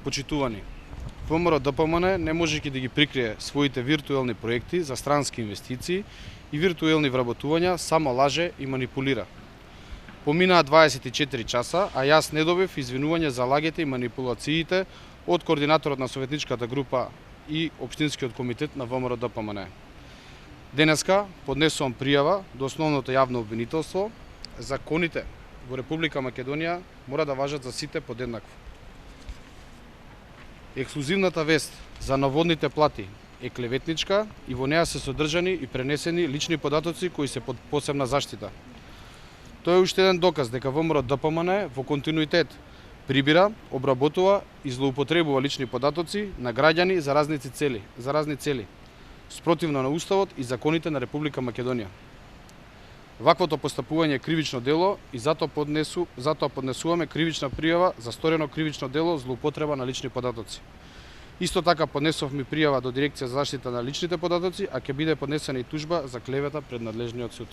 Почитувани, ВМРО-ДПМН не можејќи да ги прикрие своите виртуелни проекти за странски инвестиции и виртуелни вработувања, само лаже и манипулира. Поминаа 24 часа, а јас не добив извинување за лагите и манипулациите од координаторот на советничката група и општинскиот комитет на ВМРО-ДПМН. Денеска поднесувам пријава до основното јавно обвинителство. Законите во Република Македонија мора да важат за сите подеднакво. Ексклузивната вест за наводните плати е клеветничка и во неа се содржани и пренесени лични податоци кои се под посебна заштита. Тоа е уште еден доказ дека ВМРО-ДПМН во континуитет прибира, обработува и злоупотребува лични податоци на граѓани за разни цели, спротивно на уставот и законите на Република Македонија. Ваквото постапување е кривично дело и затоа поднесуваме кривична пријава за сторено кривично дело злоупотреба на лични податоци. Исто така поднесовме пријава до Дирекција за заштита на личните податоци, а ќе биде поднесена и тужба за клевета пред надлежниот суд.